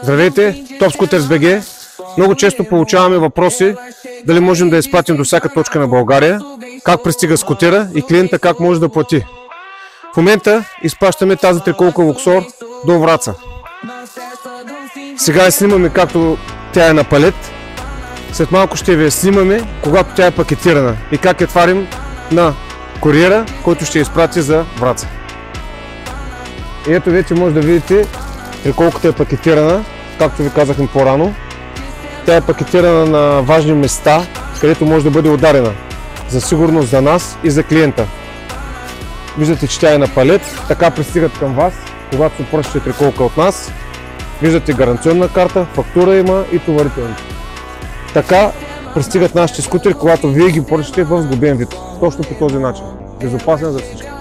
Здравейте, TopScooters.bg. Много често получаваме въпроси дали можем да изпратим до всяка точка на България, как пристига скутера и клиента как може да плати. В момента изпращаме тази триколка Luxor до Враца. Сега я снимаме както тя е на палет. След малко ще ви я снимаме, когато тя е пакетирана и как я тварим на куриера, който ще я изпрати за Враца. И ето вече може да видите, триколката е пакетирана, както ви казахме по-рано. Тя е пакетирана на важни места, където може да бъде ударена. За сигурност за нас и за клиента. Виждате, че тя е на палет, така пристигат към вас, когато се поръчате триколка от нас. Виждате гаранционна карта, фактура има и товарителни. Така пристигат нашите скутери, когато вие ги поръчате в сглобен вид. Точно по този начин. Безопасен за всички.